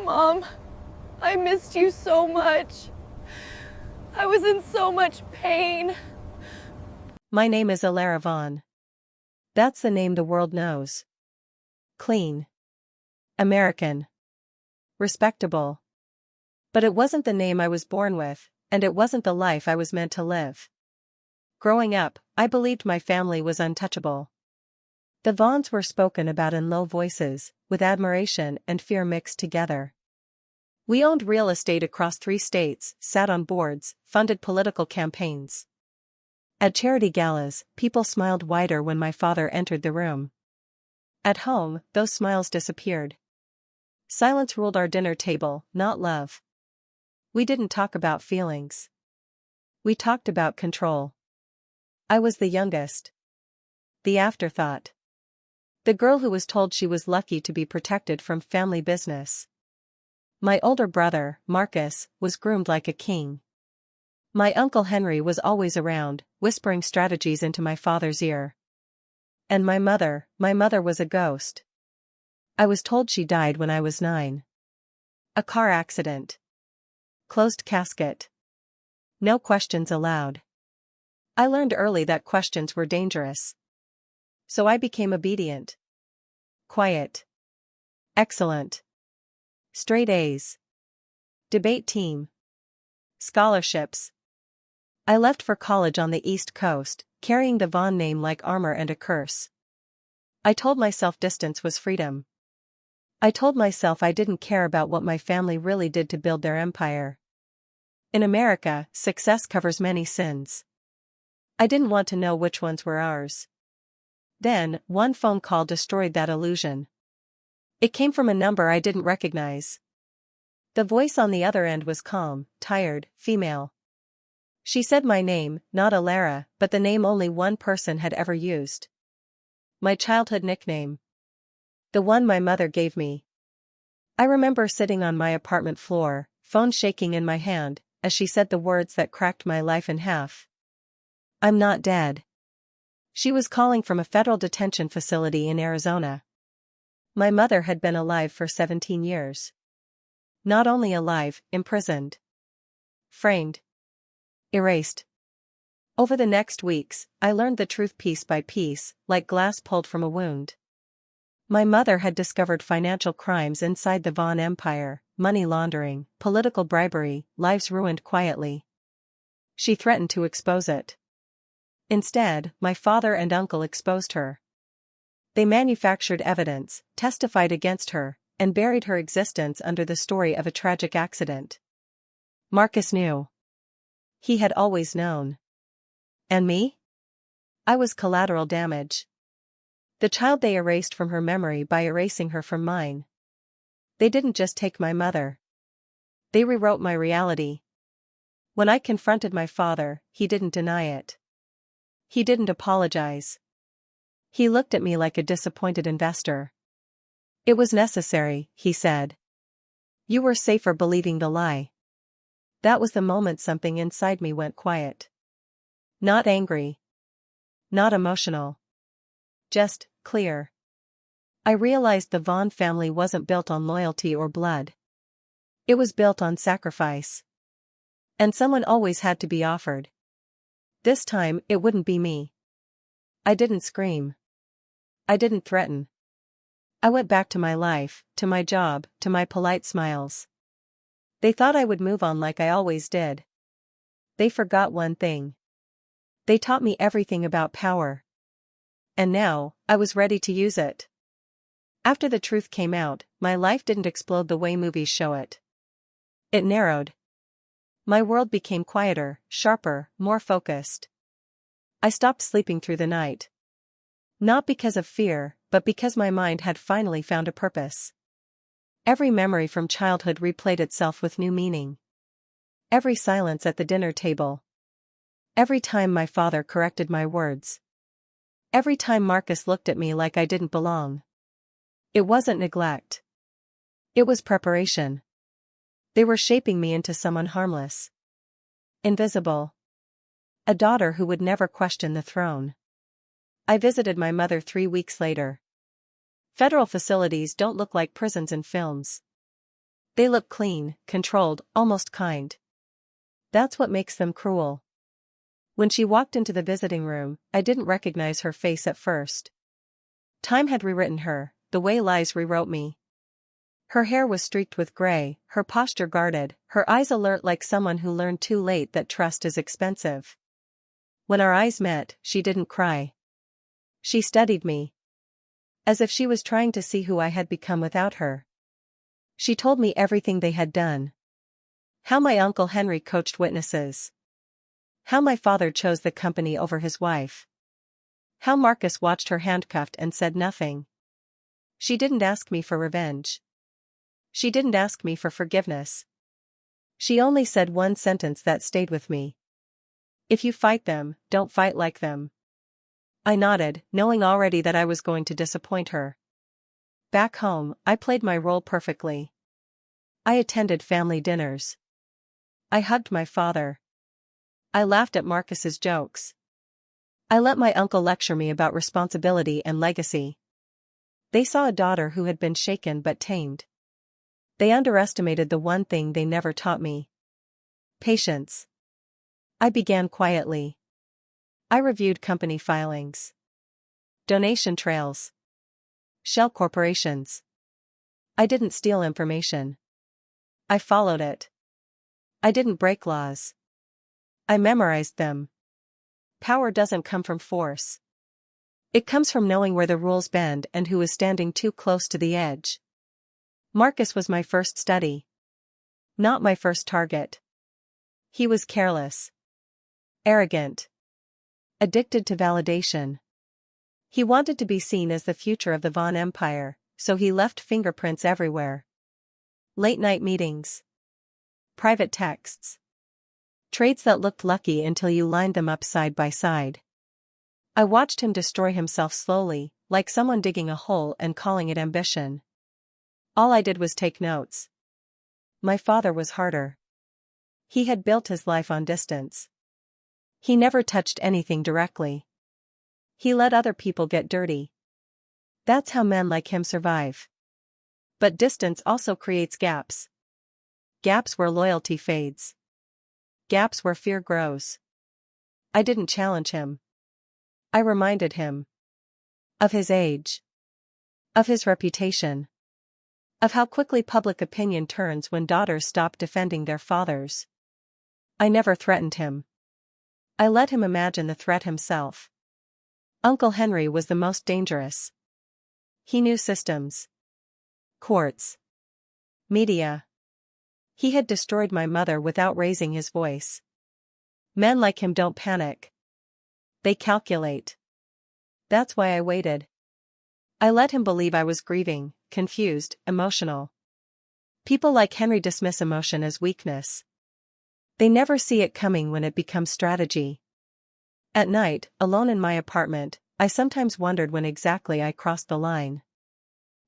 Mom, I missed you so much. I was in so much pain. My name is Alara Vaughn. That's the name the world knows. Clean. American. Respectable. But it wasn't the name I was born with, and it wasn't the life I was meant to live. Growing up, I believed my family was untouchable. The Vaughns were spoken about in low voices, with admiration and fear mixed together. We owned real estate across 3 states, sat on boards, funded political campaigns. At charity galas, people smiled wider when my father entered the room. At home, those smiles disappeared. Silence ruled our dinner table, not love. We didn't talk about feelings. We talked about control. I was the youngest. The afterthought. The girl who was told she was lucky to be protected from family business. My older brother, Marcus, was groomed like a king. My Uncle Henry was always around, whispering strategies into my father's ear. And my mother was a ghost. I was told she died when I was 9. A car accident. Closed casket. No questions allowed. I learned early that questions were dangerous. So I became obedient. Quiet. Excellent. Straight A's. Debate team. Scholarships. I left for college on the East Coast, carrying the Vaughn name like armor and a curse. I told myself distance was freedom. I told myself I didn't care about what my family really did to build their empire. In America, success covers many sins. I didn't want to know which ones were ours. Then, one phone call destroyed that illusion. It came from a number I didn't recognize. The voice on the other end was calm, tired, female. She said my name, not Alara, but the name only one person had ever used. My childhood nickname. The one my mother gave me. I remember sitting on my apartment floor, phone shaking in my hand, as she said the words that cracked my life in half. I'm not dead. She was calling from a federal detention facility in Arizona. My mother had been alive for 17 years. Not only alive, imprisoned. Framed. Erased. Over the next weeks, I learned the truth piece by piece, like glass pulled from a wound. My mother had discovered financial crimes inside the Vaughn empire, money laundering, political bribery, lives ruined quietly. She threatened to expose it. Instead, my father and uncle exposed her. They manufactured evidence, testified against her, and buried her existence under the story of a tragic accident. Marcus knew. He had always known. And me? I was collateral damage. The child they erased from her memory by erasing her from mine. They didn't just take my mother. They rewrote my reality. When I confronted my father, he didn't deny it. He didn't apologize. He looked at me like a disappointed investor. It was necessary, he said. You were safer believing the lie. That was the moment something inside me went quiet. Not angry. Not emotional. Just clear. I realized the Vaughn family wasn't built on loyalty or blood. It was built on sacrifice. And someone always had to be offered. This time, it wouldn't be me. I didn't scream. I didn't threaten. I went back to my life, to my job, to my polite smiles. They thought I would move on like I always did. They forgot one thing. They taught me everything about power. And now, I was ready to use it. After the truth came out, my life didn't explode the way movies show it. It narrowed. My world became quieter, sharper, more focused. I stopped sleeping through the night. Not because of fear, but because my mind had finally found a purpose. Every memory from childhood replayed itself with new meaning. Every silence at the dinner table. Every time my father corrected my words. Every time Marcus looked at me like I didn't belong. It wasn't neglect. It was preparation. They were shaping me into someone harmless. Invisible. A daughter who would never question the throne. I visited my mother 3 weeks later. Federal facilities don't look like prisons in films. They look clean, controlled, almost kind. That's what makes them cruel. When she walked into the visiting room, I didn't recognize her face at first. Time had rewritten her, the way lies rewrote me. Her hair was streaked with gray, her posture guarded, her eyes alert like someone who learned too late that trust is expensive. When our eyes met, she didn't cry. She studied me. As if she was trying to see who I had become without her. She told me everything they had done. How my Uncle Henry coached witnesses. How my father chose the company over his wife. How Marcus watched her handcuffed and said nothing. She didn't ask me for revenge. She didn't ask me for forgiveness. She only said one sentence that stayed with me. If you fight them, don't fight like them. I nodded, knowing already that I was going to disappoint her. Back home, I played my role perfectly. I attended family dinners. I hugged my father. I laughed at Marcus's jokes. I let my uncle lecture me about responsibility and legacy. They saw a daughter who had been shaken but tamed. They underestimated the one thing they never taught me. Patience. I began quietly. I reviewed company filings. Donation trails. Shell corporations. I didn't steal information. I followed it. I didn't break laws. I memorized them. Power doesn't come from force. It comes from knowing where the rules bend and who is standing too close to the edge. Marcus was my first study. Not my first target. He was careless. Arrogant. Addicted to validation. He wanted to be seen as the future of the Vaughn Empire, so he left fingerprints everywhere. Late-night meetings. Private texts. Trades that looked lucky until you lined them up side by side. I watched him destroy himself slowly, like someone digging a hole and calling it ambition. All I did was take notes. My father was harder. He had built his life on distance. He never touched anything directly. He let other people get dirty. That's how men like him survive. But distance also creates gaps. Gaps where loyalty fades. Gaps where fear grows. I didn't challenge him. I reminded him. Of his age. Of his reputation. Of how quickly public opinion turns when daughters stop defending their fathers. I never threatened him. I let him imagine the threat himself. Uncle Henry was the most dangerous. He knew systems. Courts. Media. He had destroyed my mother without raising his voice. Men like him don't panic. They calculate. That's why I waited. I let him believe I was grieving, confused, emotional. People like Henry dismiss emotion as weakness. They never see it coming when it becomes strategy. At night, alone in my apartment, I sometimes wondered when exactly I crossed the line.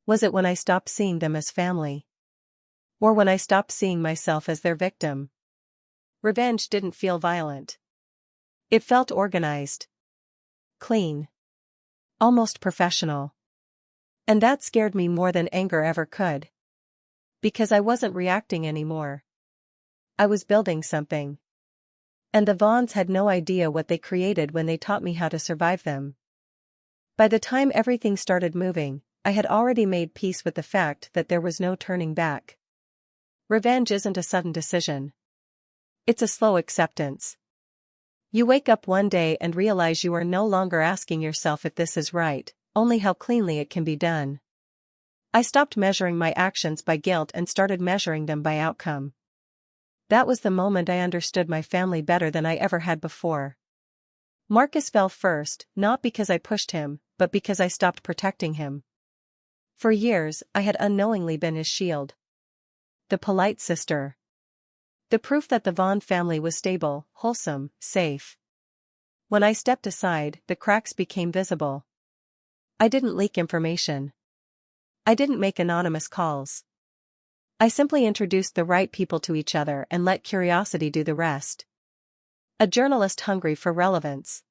Was it when I stopped seeing them as family? Or when I stopped seeing myself as their victim? Revenge didn't feel violent. It felt organized. Clean. Almost professional. And that scared me more than anger ever could. Because I wasn't reacting anymore. I was building something. And the Vaughns had no idea what they created when they taught me how to survive them. By the time everything started moving, I had already made peace with the fact that there was no turning back. Revenge isn't a sudden decision. It's a slow acceptance. You wake up one day and realize you are no longer asking yourself if this is right, only how cleanly it can be done. I stopped measuring my actions by guilt and started measuring them by outcome. That was the moment I understood my family better than I ever had before. Marcus fell first, not because I pushed him, but because I stopped protecting him. For years, I had unknowingly been his shield. The polite sister. The proof that the Vaughn family was stable, wholesome, safe. When I stepped aside, the cracks became visible. I didn't leak information. I didn't make anonymous calls. I simply introduced the right people to each other and let curiosity do the rest. A journalist hungry for relevance.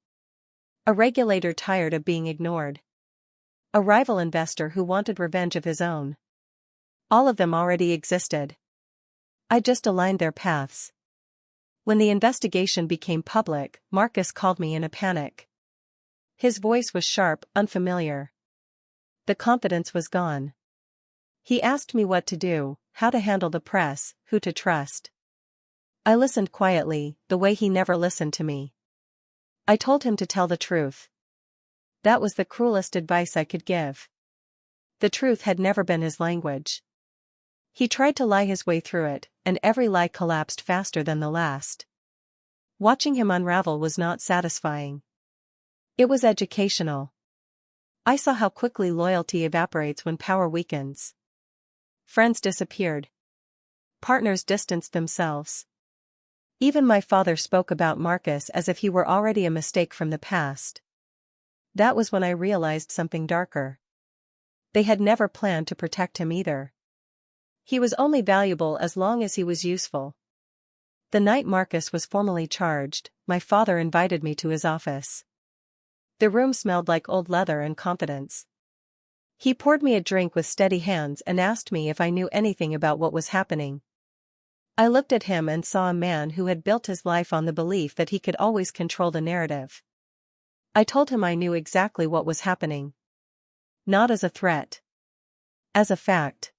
A regulator tired of being ignored. A rival investor who wanted revenge of his own. All of them already existed. I just aligned their paths. When the investigation became public, Marcus called me in a panic. His voice was sharp, unfamiliar. The confidence was gone. He asked me what to do, how to handle the press, who to trust. I listened quietly, the way he never listened to me. I told him to tell the truth. That was the cruelest advice I could give. The truth had never been his language. He tried to lie his way through it, and every lie collapsed faster than the last. Watching him unravel was not satisfying. It was educational. I saw how quickly loyalty evaporates when power weakens. Friends disappeared. Partners distanced themselves. Even my father spoke about Marcus as if he were already a mistake from the past. That was when I realized something darker. They had never planned to protect him either. He was only valuable as long as he was useful. The night Marcus was formally charged, my father invited me to his office. The room smelled like old leather and confidence. He poured me a drink with steady hands and asked me if I knew anything about what was happening. I looked at him and saw a man who had built his life on the belief that he could always control the narrative. I told him I knew exactly what was happening. Not as a threat. As a fact.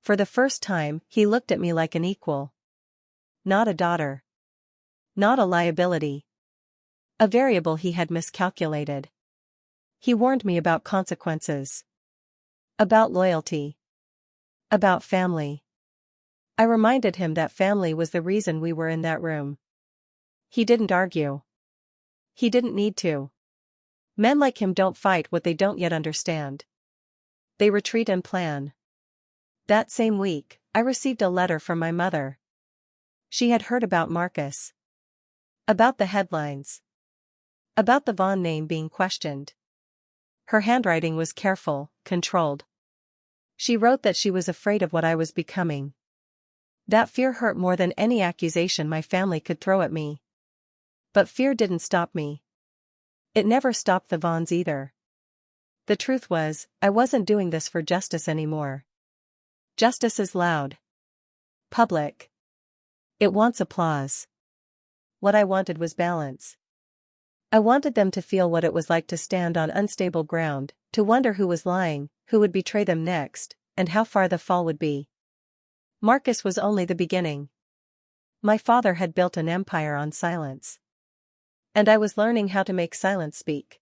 For the first time, he looked at me like an equal. Not a daughter. Not a liability. A variable he had miscalculated. He warned me about consequences. About loyalty. About family. I reminded him that family was the reason we were in that room. He didn't argue. He didn't need to. Men like him don't fight what they don't yet understand. They retreat and plan. That same week, I received a letter from my mother. She had heard about Marcus. About the headlines. About the Vaughn name being questioned. Her handwriting was careful, controlled. She wrote that she was afraid of what I was becoming. That fear hurt more than any accusation my family could throw at me. But fear didn't stop me. It never stopped the Vaughns either. The truth was, I wasn't doing this for justice anymore. Justice is loud. Public. It wants applause. What I wanted was balance. I wanted them to feel what it was like to stand on unstable ground, to wonder who was lying, who would betray them next, and how far the fall would be. Marcus was only the beginning. My father had built an empire on silence. And I was learning how to make silence speak.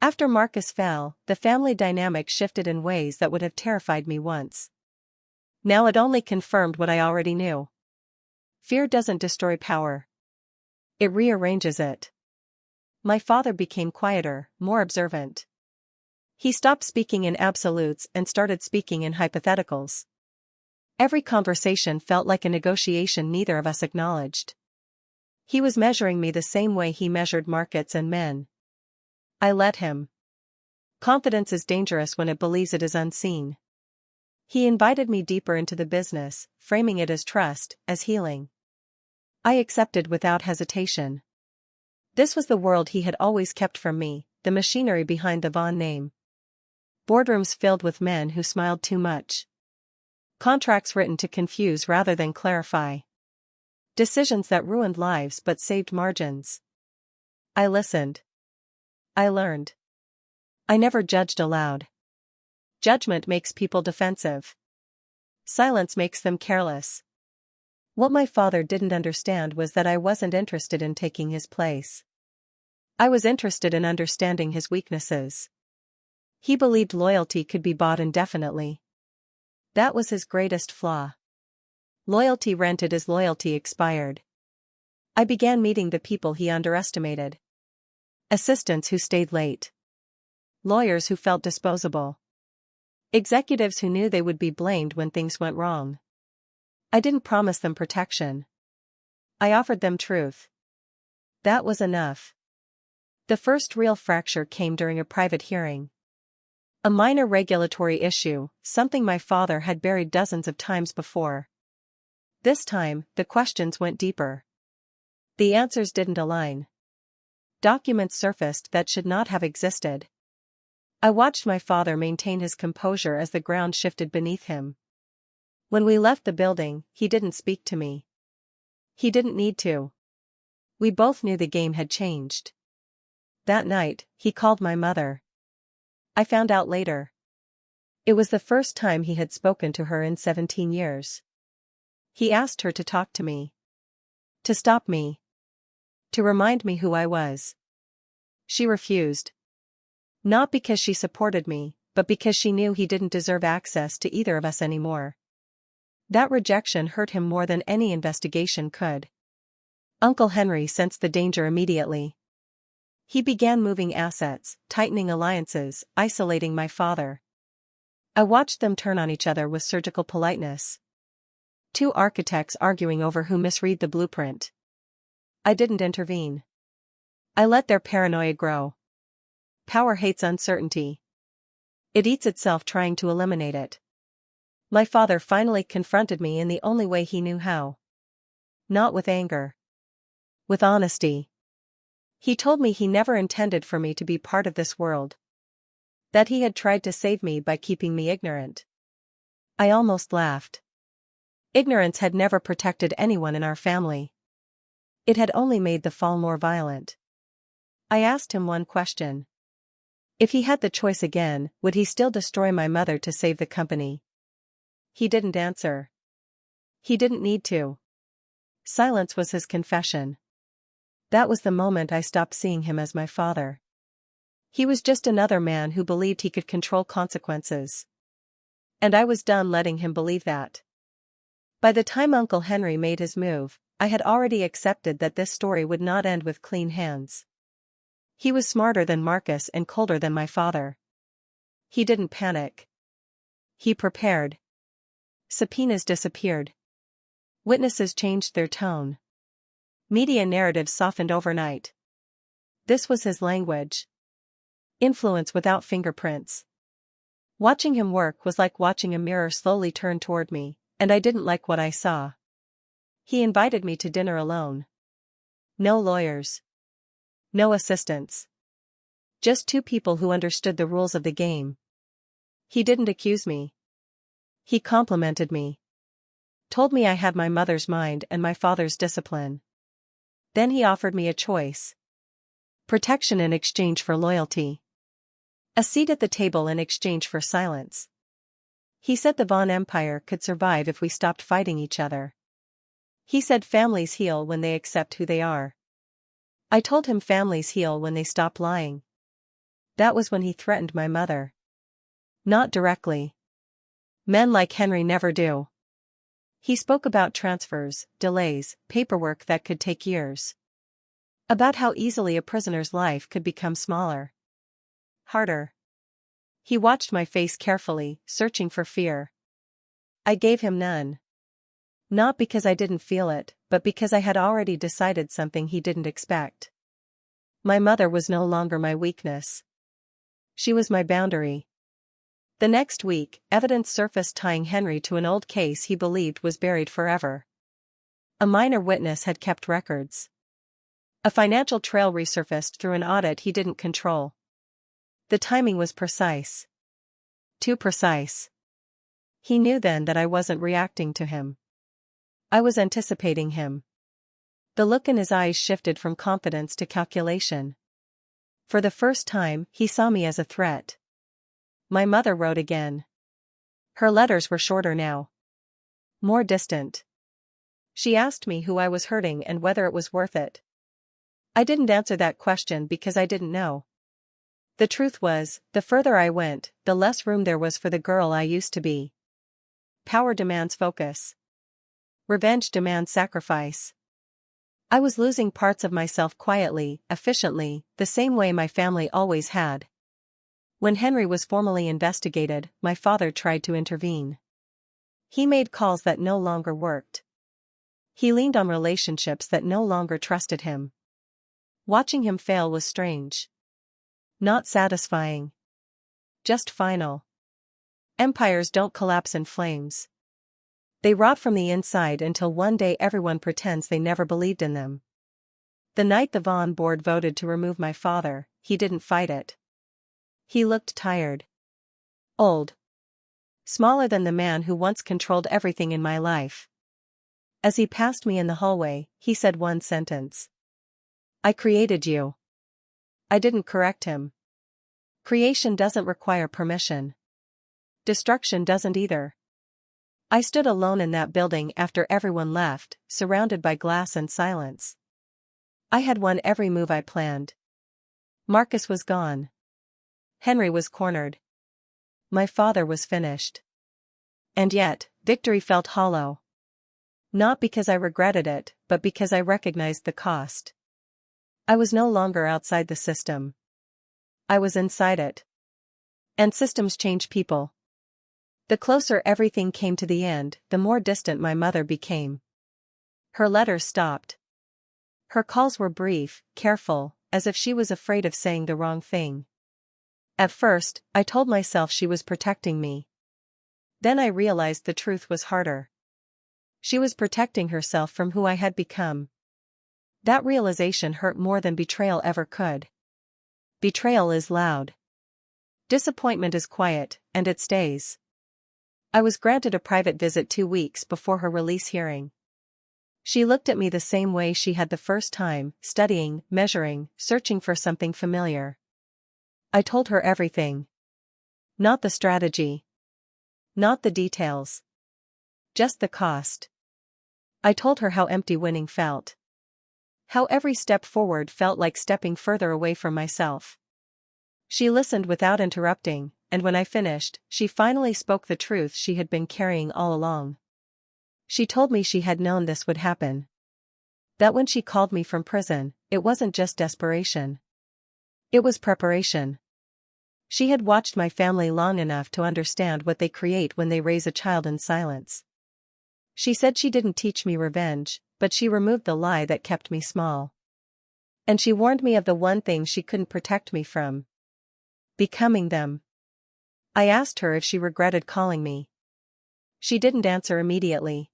After Marcus fell, the family dynamic shifted in ways that would have terrified me once. Now it only confirmed what I already knew. Fear doesn't destroy power. It rearranges it. My father became quieter, more observant. He stopped speaking in absolutes and started speaking in hypotheticals. Every conversation felt like a negotiation neither of us acknowledged. He was measuring me the same way he measured markets and men. I let him. Confidence is dangerous when it believes it is unseen. He invited me deeper into the business, framing it as trust, as healing. I accepted without hesitation. This was the world he had always kept from me, the machinery behind the Vaughn name. Boardrooms filled with men who smiled too much. Contracts written to confuse rather than clarify. Decisions that ruined lives but saved margins. I listened. I learned. I never judged aloud. Judgment makes people defensive. Silence makes them careless. What my father didn't understand was that I wasn't interested in taking his place. I was interested in understanding his weaknesses. He believed loyalty could be bought indefinitely. That was his greatest flaw. Loyalty rented as loyalty expired. I began meeting the people he underestimated. Assistants who stayed late. Lawyers who felt disposable. Executives who knew they would be blamed when things went wrong. I didn't promise them protection. I offered them truth. That was enough. The first real fracture came during a private hearing. A minor regulatory issue, something my father had buried dozens of times before. This time, the questions went deeper. The answers didn't align. Documents surfaced that should not have existed. I watched my father maintain his composure as the ground shifted beneath him. When we left the building, he didn't speak to me. He didn't need to. We both knew the game had changed. That night, he called my mother. I found out later. It was the first time he had spoken to her in 17 years. He asked her to talk to me. To stop me. To remind me who I was. She refused. Not because she supported me, but because she knew he didn't deserve access to either of us anymore. That rejection hurt him more than any investigation could. Uncle Henry sensed the danger immediately. He began moving assets, tightening alliances, isolating my father. I watched them turn on each other with surgical politeness. Two architects arguing over who misread the blueprint. I didn't intervene. I let their paranoia grow. Power hates uncertainty. It eats itself trying to eliminate it. My father finally confronted me in the only way he knew how. Not with anger. With honesty. He told me he never intended for me to be part of this world. That he had tried to save me by keeping me ignorant. I almost laughed. Ignorance had never protected anyone in our family. It had only made the fall more violent. I asked him one question. If he had the choice again, would he still destroy my mother to save the company? He didn't answer. He didn't need to. Silence was his confession. That was the moment I stopped seeing him as my father. He was just another man who believed he could control consequences. And I was done letting him believe that. By the time Uncle Henry made his move, I had already accepted that this story would not end with clean hands. He was smarter than Marcus and colder than my father. He didn't panic. He prepared. Subpoenas disappeared. Witnesses changed their tone. Media narratives softened overnight. This was his language. Influence without fingerprints. Watching him work was like watching a mirror slowly turn toward me, and I didn't like what I saw. He invited me to dinner alone. No lawyers. No assistants. Just two people who understood the rules of the game. He didn't accuse me. He complimented me. Told me I had my mother's mind and my father's discipline. Then he offered me a choice. Protection in exchange for loyalty. A seat at the table in exchange for silence. He said the Von Empire could survive if we stopped fighting each other. He said families heal when they accept who they are. I told him families heal when they stop lying. That was when he threatened my mother. Not directly. Men like Henry never do. He spoke about transfers, delays, paperwork that could take years. About how easily a prisoner's life could become smaller. Harder. He watched my face carefully, searching for fear. I gave him none. Not because I didn't feel it, but because I had already decided something he didn't expect. My mother was no longer my weakness. She was my boundary. The next week, evidence surfaced tying Henry to an old case he believed was buried forever. A minor witness had kept records. A financial trail resurfaced through an audit he didn't control. The timing was precise. Too precise. He knew then that I wasn't reacting to him. I was anticipating him. The look in his eyes shifted from confidence to calculation. For the first time, he saw me as a threat. My mother wrote again. Her letters were shorter now. More distant. She asked me who I was hurting and whether it was worth it. I didn't answer that question because I didn't know. The truth was, the further I went, the less room there was for the girl I used to be. Power demands focus. Revenge demands sacrifice. I was losing parts of myself quietly, efficiently, the same way my family always had. When Henry was formally investigated, my father tried to intervene. He made calls that no longer worked. He leaned on relationships that no longer trusted him. Watching him fail was strange. Not satisfying. Just final. Empires don't collapse in flames. They rot from the inside until one day everyone pretends they never believed in them. The night the Von board voted to remove my father, he didn't fight it. He looked tired. Old. smaller than the man who once controlled everything in my life. As he passed me in the hallway, he said one sentence. I created you. I didn't correct him. Creation doesn't require permission. Destruction doesn't either. I stood alone in that building after everyone left, surrounded by glass and silence. I had won every move I planned. Marcus was gone. Henry was cornered. My father was finished. And yet, victory felt hollow. Not because I regretted it, but because I recognized the cost. I was no longer outside the system. I was inside it. And systems change people. The closer everything came to the end, the more distant my mother became. Her letters stopped. Her calls were brief, careful, as if she was afraid of saying the wrong thing. At first, I told myself she was protecting me. Then I realized the truth was harder. She was protecting herself from who I had become. That realization hurt more than betrayal ever could. Betrayal is loud. Disappointment is quiet, and it stays. I was granted a private visit 2 weeks before her release hearing. She looked at me the same way she had the first time, studying, measuring, searching for something familiar. I told her everything. Not the strategy. Not the details. Just the cost. I told her how empty winning felt. How every step forward felt like stepping further away from myself. She listened without interrupting, and when I finished, she finally spoke the truth she had been carrying all along. She told me she had known this would happen. That when she called me from prison, it wasn't just desperation. It was preparation. She had watched my family long enough to understand what they create when they raise a child in silence. She said she didn't teach me revenge, but she removed the lie that kept me small. And she warned me of the one thing she couldn't protect me from. Becoming them. I asked her if she regretted calling me. She didn't answer immediately.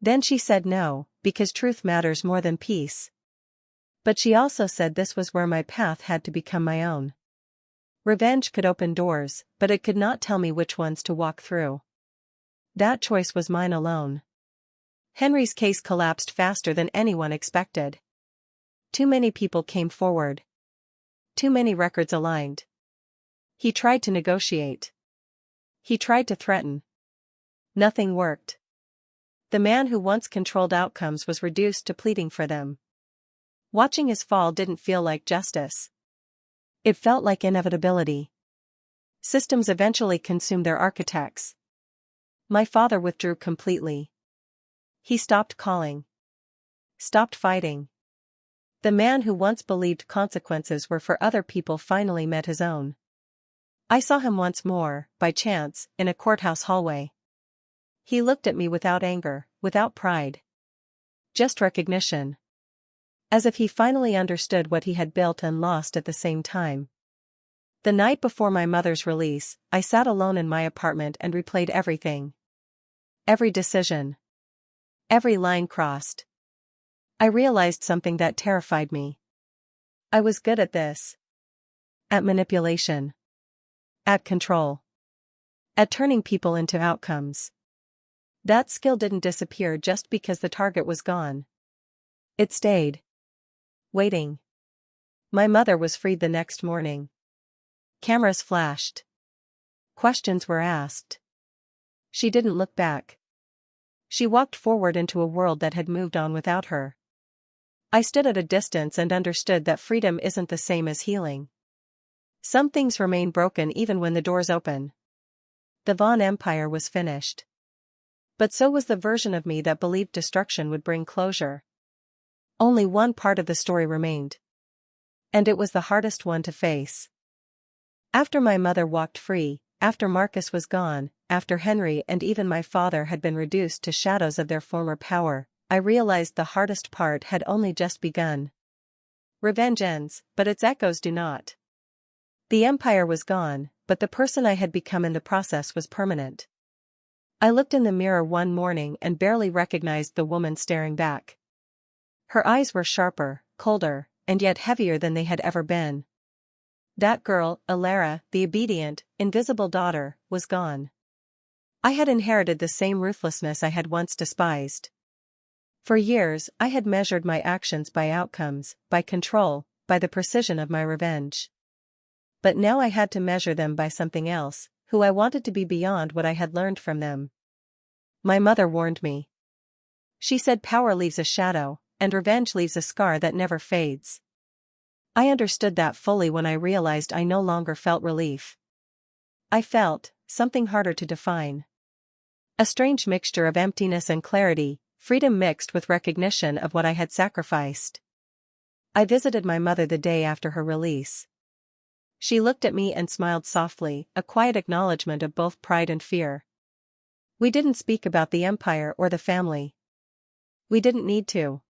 Then she said no, because truth matters more than peace. But she also said this was where my path had to become my own. Revenge could open doors, but it could not tell me which ones to walk through. That choice was mine alone. Henry's case collapsed faster than anyone expected. Too many people came forward. Too many records aligned. He tried to negotiate. He tried to threaten. Nothing worked. The man who once controlled outcomes was reduced to pleading for them. Watching his fall didn't feel like justice. It felt like inevitability. Systems eventually consumed their architects. My father withdrew completely. He stopped calling. Stopped fighting. The man who once believed consequences were for other people finally met his own. I saw him once more, by chance, in a courthouse hallway. He looked at me without anger, without pride. Just recognition. As if he finally understood what he had built and lost at the same time. The night before my mother's release, I sat alone in my apartment and replayed everything. Every decision. Every line crossed. I realized something that terrified me. I was good at this. At manipulation. At control. At turning people into outcomes. That skill didn't disappear just because the target was gone. It stayed. Waiting. My mother was freed the next morning. Cameras flashed. Questions were asked. She didn't look back. She walked forward into a world that had moved on without her. I stood at a distance and understood that freedom isn't the same as healing. Some things remain broken even when the doors open. The Vaughn Empire was finished. But so was the version of me that believed destruction would bring closure. Only one part of the story remained. And it was the hardest one to face. After my mother walked free, after Marcus was gone, after Henry and even my father had been reduced to shadows of their former power, I realized the hardest part had only just begun. Revenge ends, but its echoes do not. The empire was gone, but the person I had become in the process was permanent. I looked in the mirror one morning and barely recognized the woman staring back. Her eyes were sharper, colder, and yet heavier than they had ever been. That girl, Alara, the obedient, invisible daughter, was gone. I had inherited the same ruthlessness I had once despised. For years, I had measured my actions by outcomes, by control, by the precision of my revenge. But now I had to measure them by something else, who I wanted to be beyond what I had learned from them. My mother warned me. She said power leaves a shadow, and revenge leaves a scar that never fades. I understood that fully when I realized I no longer felt relief. I felt something harder to define. A strange mixture of emptiness and clarity, freedom mixed with recognition of what I had sacrificed. I visited my mother the day after her release. She looked at me and smiled softly, a quiet acknowledgement of both pride and fear. We didn't speak about the empire or the family. We didn't need to.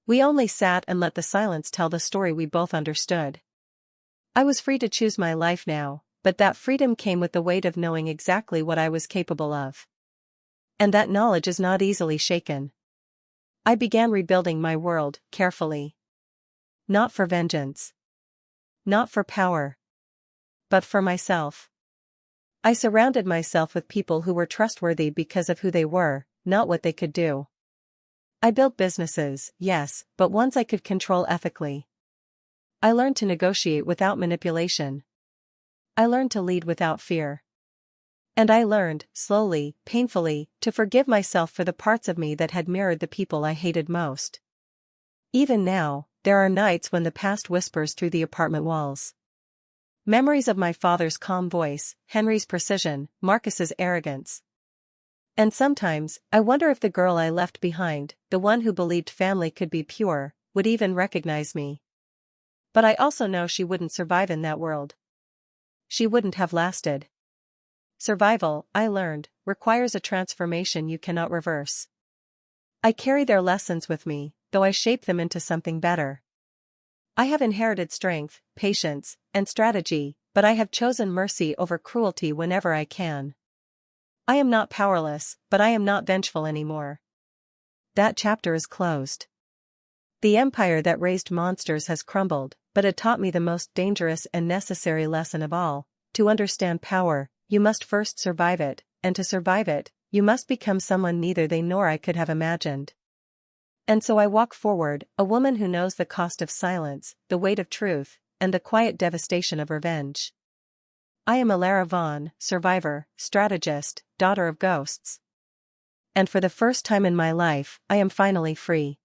We only sat and let the silence tell the story we both understood. I was free to choose my life now, but that freedom came with the weight of knowing exactly what I was capable of. And that knowledge is not easily shaken. I began rebuilding my world, carefully. Not for vengeance. Not for power. But for myself. I surrounded myself with people who were trustworthy because of who they were, not what they could do. I built businesses, yes, but ones I could control ethically. I learned to negotiate without manipulation. I learned to lead without fear. And I learned, slowly, painfully, to forgive myself for the parts of me that had mirrored the people I hated most. Even now, there are nights when the past whispers through the apartment walls. Memories of my father's calm voice, Henry's precision, Marcus's arrogance. And sometimes, I wonder if the girl I left behind, the one who believed family could be pure, would even recognize me. But I also know she wouldn't survive in that world. She wouldn't have lasted. Survival, I learned, requires a transformation you cannot reverse. I carry their lessons with me, though I shape them into something better. I have inherited strength, patience, and strategy, but I have chosen mercy over cruelty whenever I can. I am not powerless, but I am not vengeful anymore. That chapter is closed. The empire that raised monsters has crumbled, but it taught me the most dangerous and necessary lesson of all. To understand power, you must first survive it, and to survive it, you must become someone neither they nor I could have imagined. And so I walk forward, a woman who knows the cost of silence, the weight of truth, and the quiet devastation of revenge. I am Alara Vaughn, survivor, strategist, daughter of ghosts. And for the first time in my life, I am finally free.